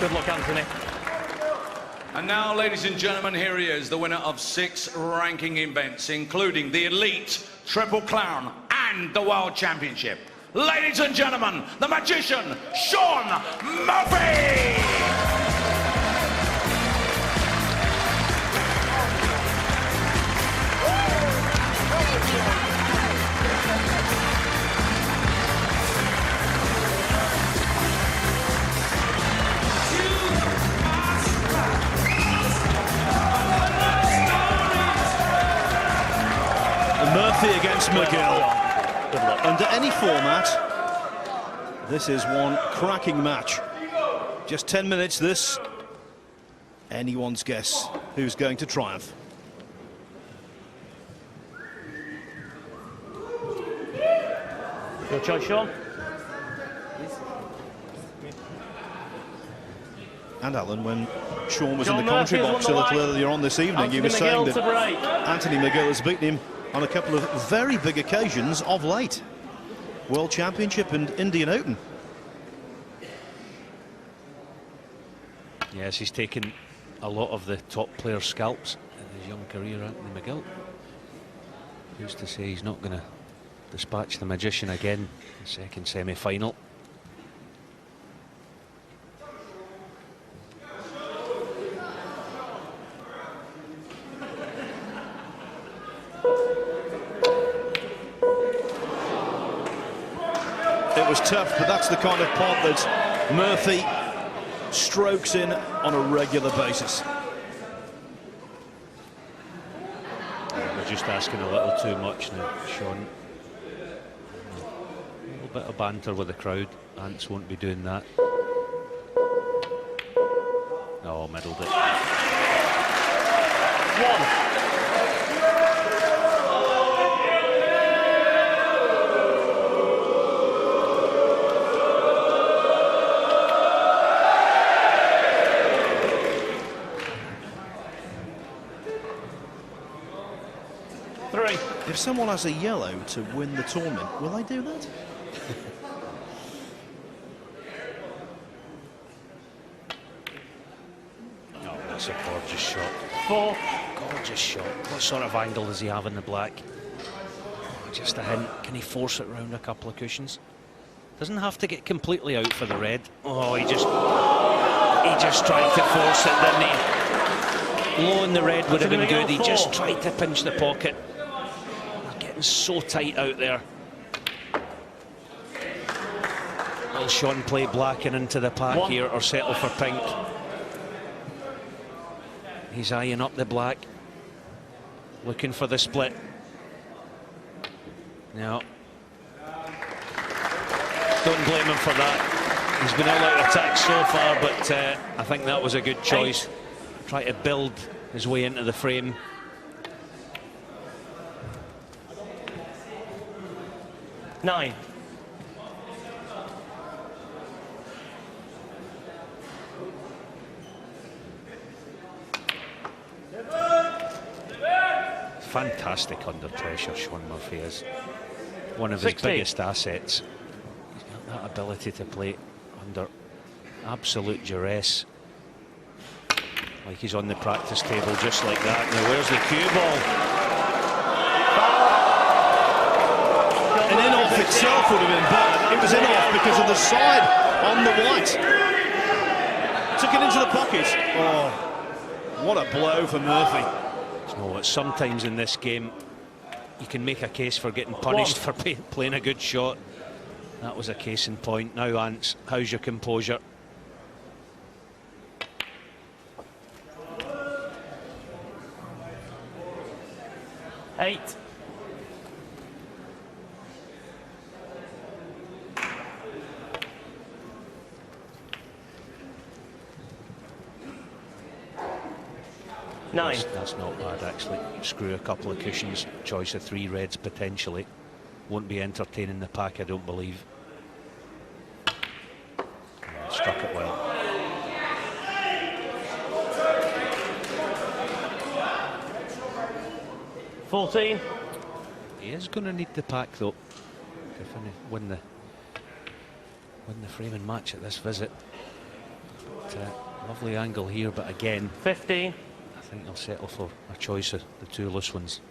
Good luck, Anthony. And now, ladies and gentlemen, here he is, the winner of 6 ranking events, including the Elite, Triple Crown, and the World Championship. Ladies and gentlemen, the magician, Sean Murphy! Murphy against McGill. Under any format, this is one cracking match. Just 10 minutes this. Anyone's guess who's going to triumph. Your choice, Sean. And Alan, when Sean was John in the commentary Murphy has box a won the little light. earlier on this evening, Anthony he was saying McGill to break. that Anthony McGill has beaten him on a couple of very big occasions of late. World Championship and Indian Open. Yes, he's taken a lot of the top players' scalps in his young career, Anthony McGill. Who's to say he's not going to dispatch the magician again in the second semi-final? It was tough, but that's the kind of pot that Murphy strokes in on a regular basis. We're just asking a little too much now, Sean. A little bit of banter with the crowd. Ants won't be doing that. Oh, middled it. 1. If someone has a yellow to win the tournament, will they do that? Oh, that's a gorgeous shot. 4. Gorgeous shot. What sort of angle does he have in the black? Oh, just a hint. Can he force it round a couple of cushions? Doesn't have to get completely out for the red. Oh, he just tried to force it, didn't he? Low in the red would have been good. He just tried to pinch the pocket. He's getting so tight out there. Will Sean play black and into the pack here or settle for pink? He's eyeing up the black, looking for the split. No. Don't blame him for that. He's been all out of attack so far, but I think that was a good choice. Try to build his way into the frame. Nine. Fantastic under pressure, Sean Murphy is. One of 60. his biggest assets. He's got that ability to play under absolute duress. Like he's on the practice table just like that. Now where's the cue ball? An in-off itself would have been bad. It was in-off because of the side on the white. Took it into the pocket. Oh, what a blow for Murphy. You know what, sometimes in this game you can make a case for getting punished for playing a good shot. That was a case in point. Now, Ants, how's your composure? Eight. Nine. That's not bad, actually. Screw a couple of cushions, choice of 3 reds potentially. Won't be entertaining the pack, I don't believe. Struck it well. $14. He is going to need the pack though, if he win the framing match at this visit. But, lovely angle here, but again, 15. I think he'll settle for a choice of the 2 loose ones.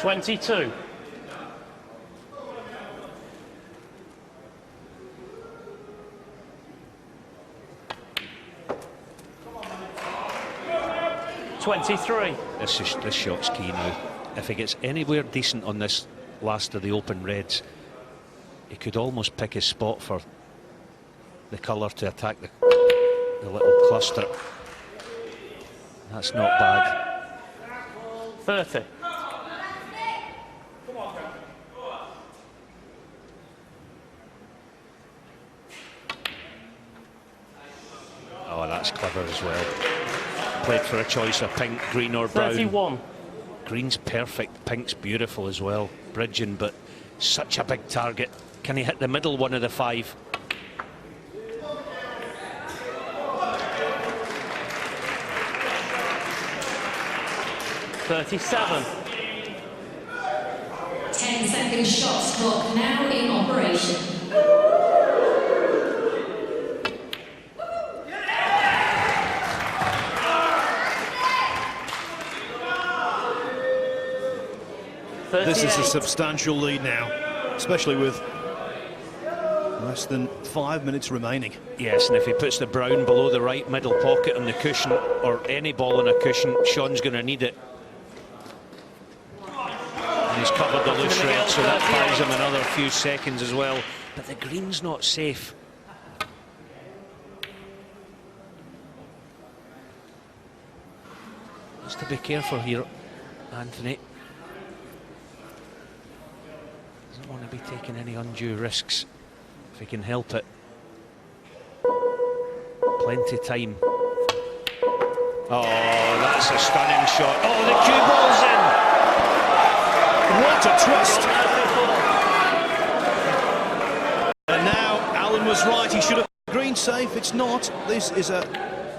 $22. $23. This shot's key now. If he gets anywhere decent on this last of the open reds, he could almost pick his spot for the colour to attack the little cluster. That's not bad. 30. Oh, that's clever as well. Played for a choice of pink, green or brown. 31. Green's perfect, pink's beautiful as well. Bridging, but such a big target. Can he hit the middle one of the 5? $37. 10-second shots clock now in operation. This is a substantial lead now, especially with less than 5 minutes remaining. Yes, and if he puts the brown below the right middle pocket on the cushion, or any ball on a cushion, Sean's going to need it. And he's covered the loose red, so that buys him another few seconds as well. But the green's not safe. Has to be careful here, Anthony. Doesn't want to be taking any undue risks if he can help it. Plenty time. Oh, that's a stunning shot. Oh, the cue ball's in. What a twist! And now Alan was right. He should have green safe. It's not. This is an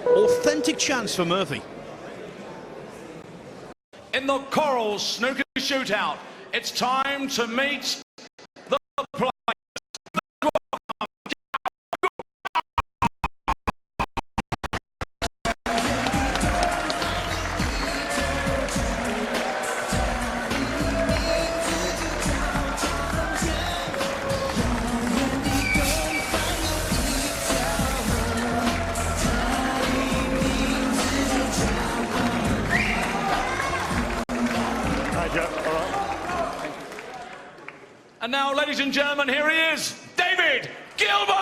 authentic chance for Murphy. In the Coral Snooker Shootout, it's time to meet the players. And now, ladies and gentlemen, here he is, David Gilbert!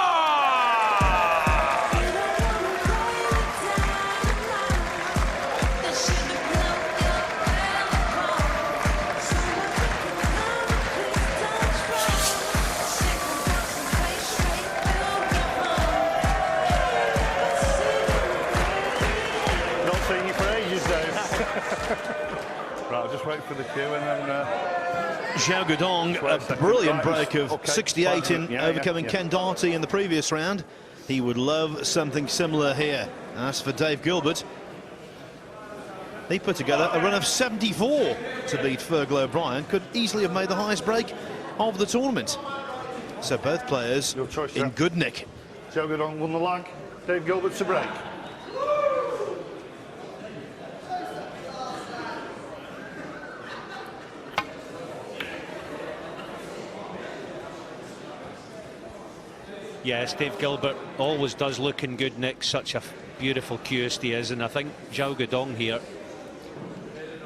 Not seen you for ages, Dave. Right, I'll just wait for the cue and then... Zhao Guodong, a brilliant break of 68 in overcoming Ken Darty in the previous round. He would love something similar here. As for Dave Gilbert, he put together a run of 74 to beat Fergal O'Brien. Could easily have made the highest break of the tournament. So both players in good nick. Zhao Guodong won the lag. Dave Gilbert to break. Yes, Dave Gilbert always does look in good nick. Such a beautiful cueist he is, and I think Zhao Guodong here,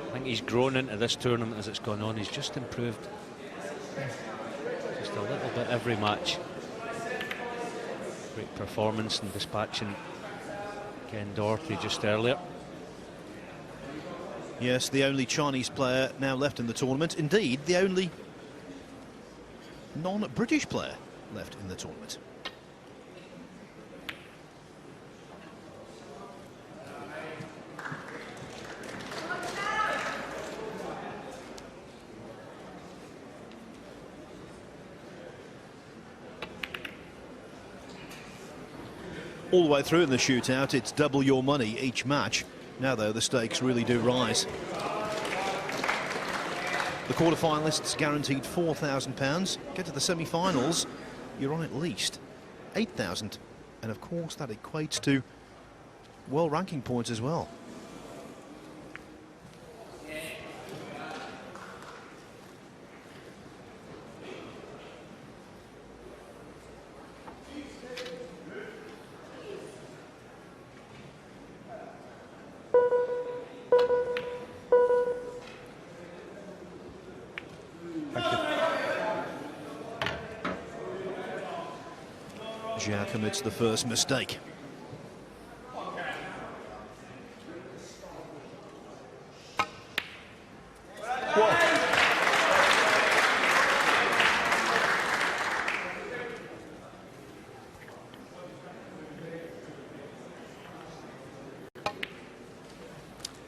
I think he's grown into this tournament as it's gone on. He's just improved just a little bit every match. Great performance in dispatching Ken Darty just earlier. Yes, the only Chinese player now left in the tournament. Indeed, the only non-British player left in the tournament. All the way through in the shootout, it's double your money each match. Now, though, the stakes really do rise. The quarterfinalists guaranteed £4,000. Get to the semi-finals, you're on at least £8,000. And, of course, that equates to world ranking points as well. Zhao commits the first mistake.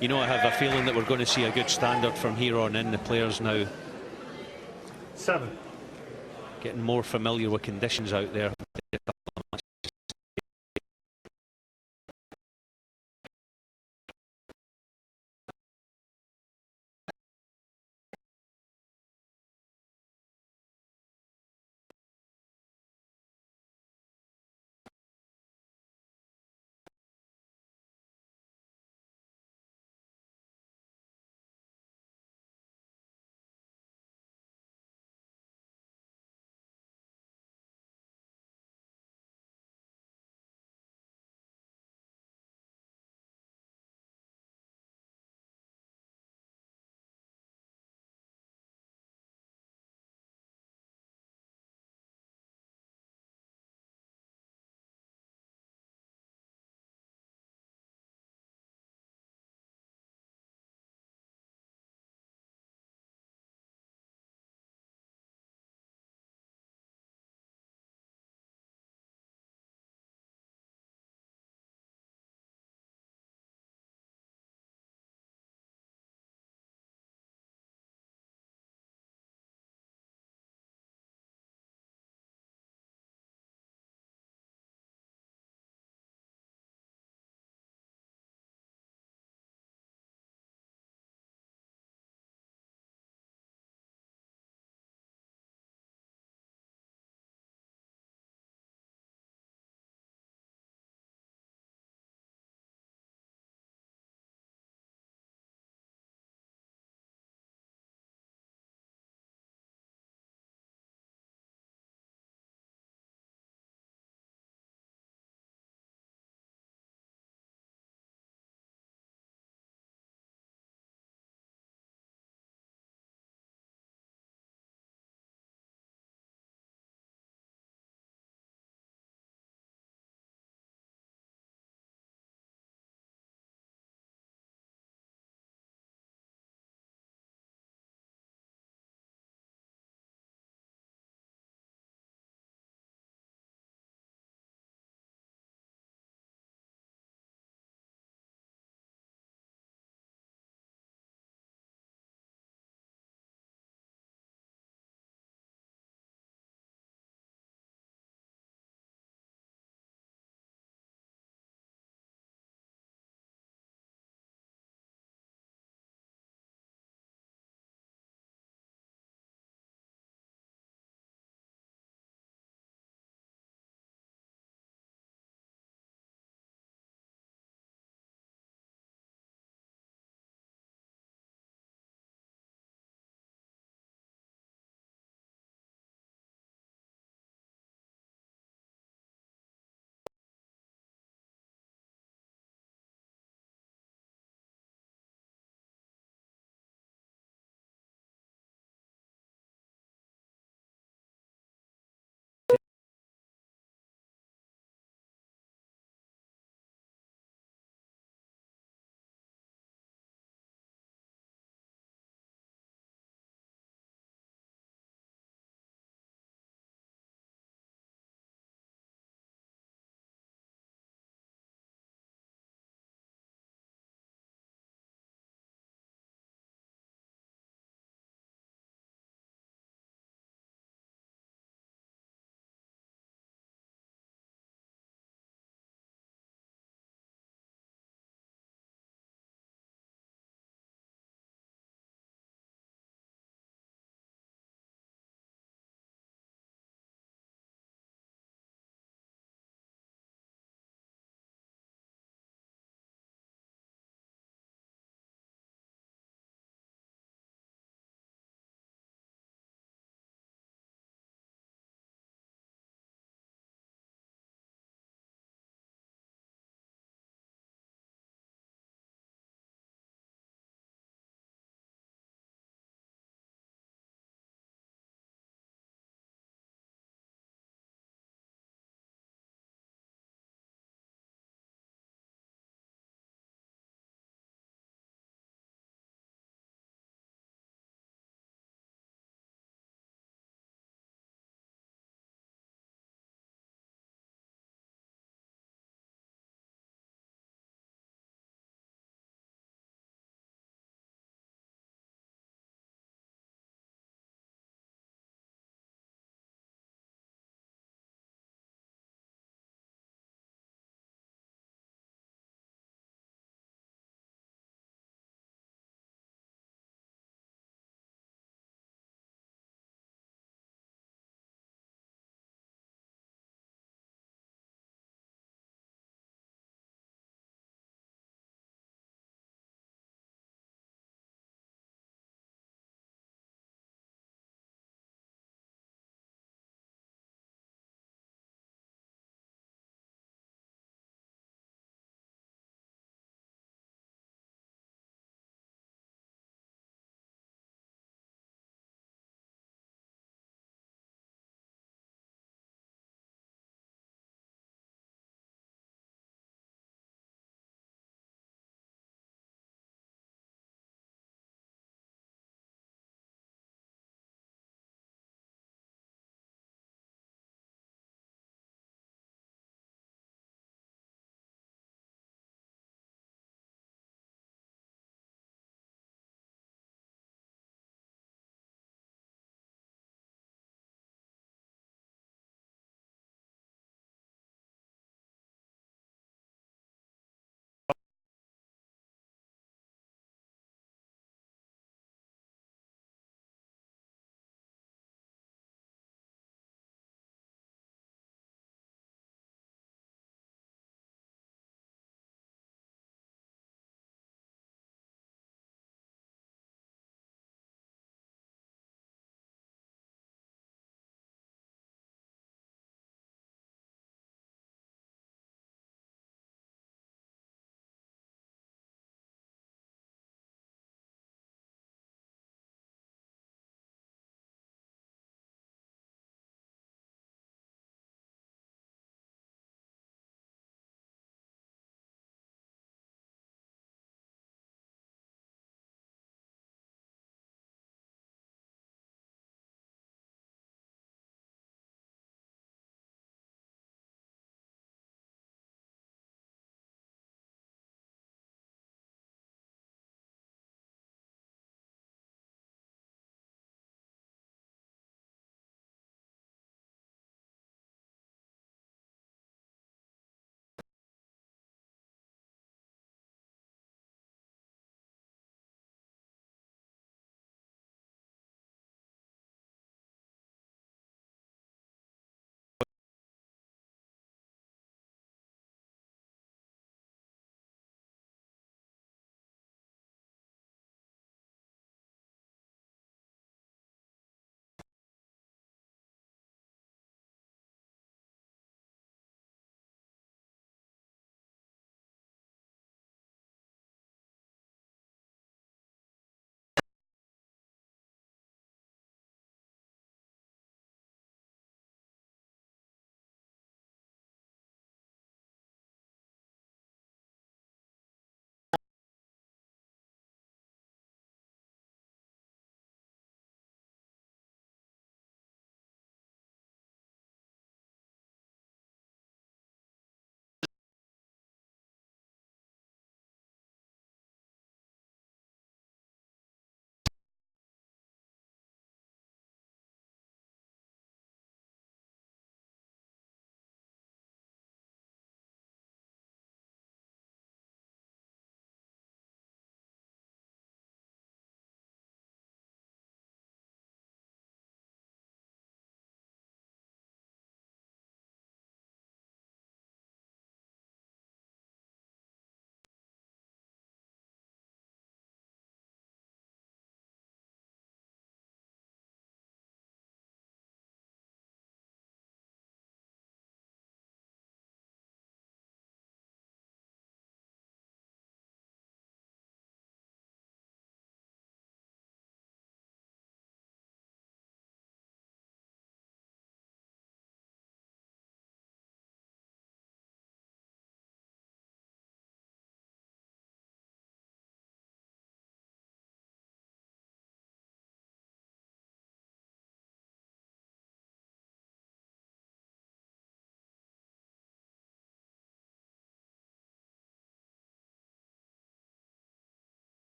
You know, I have a feeling that we're going to see a good standard from here on in. The players now 7. getting more familiar with conditions out there.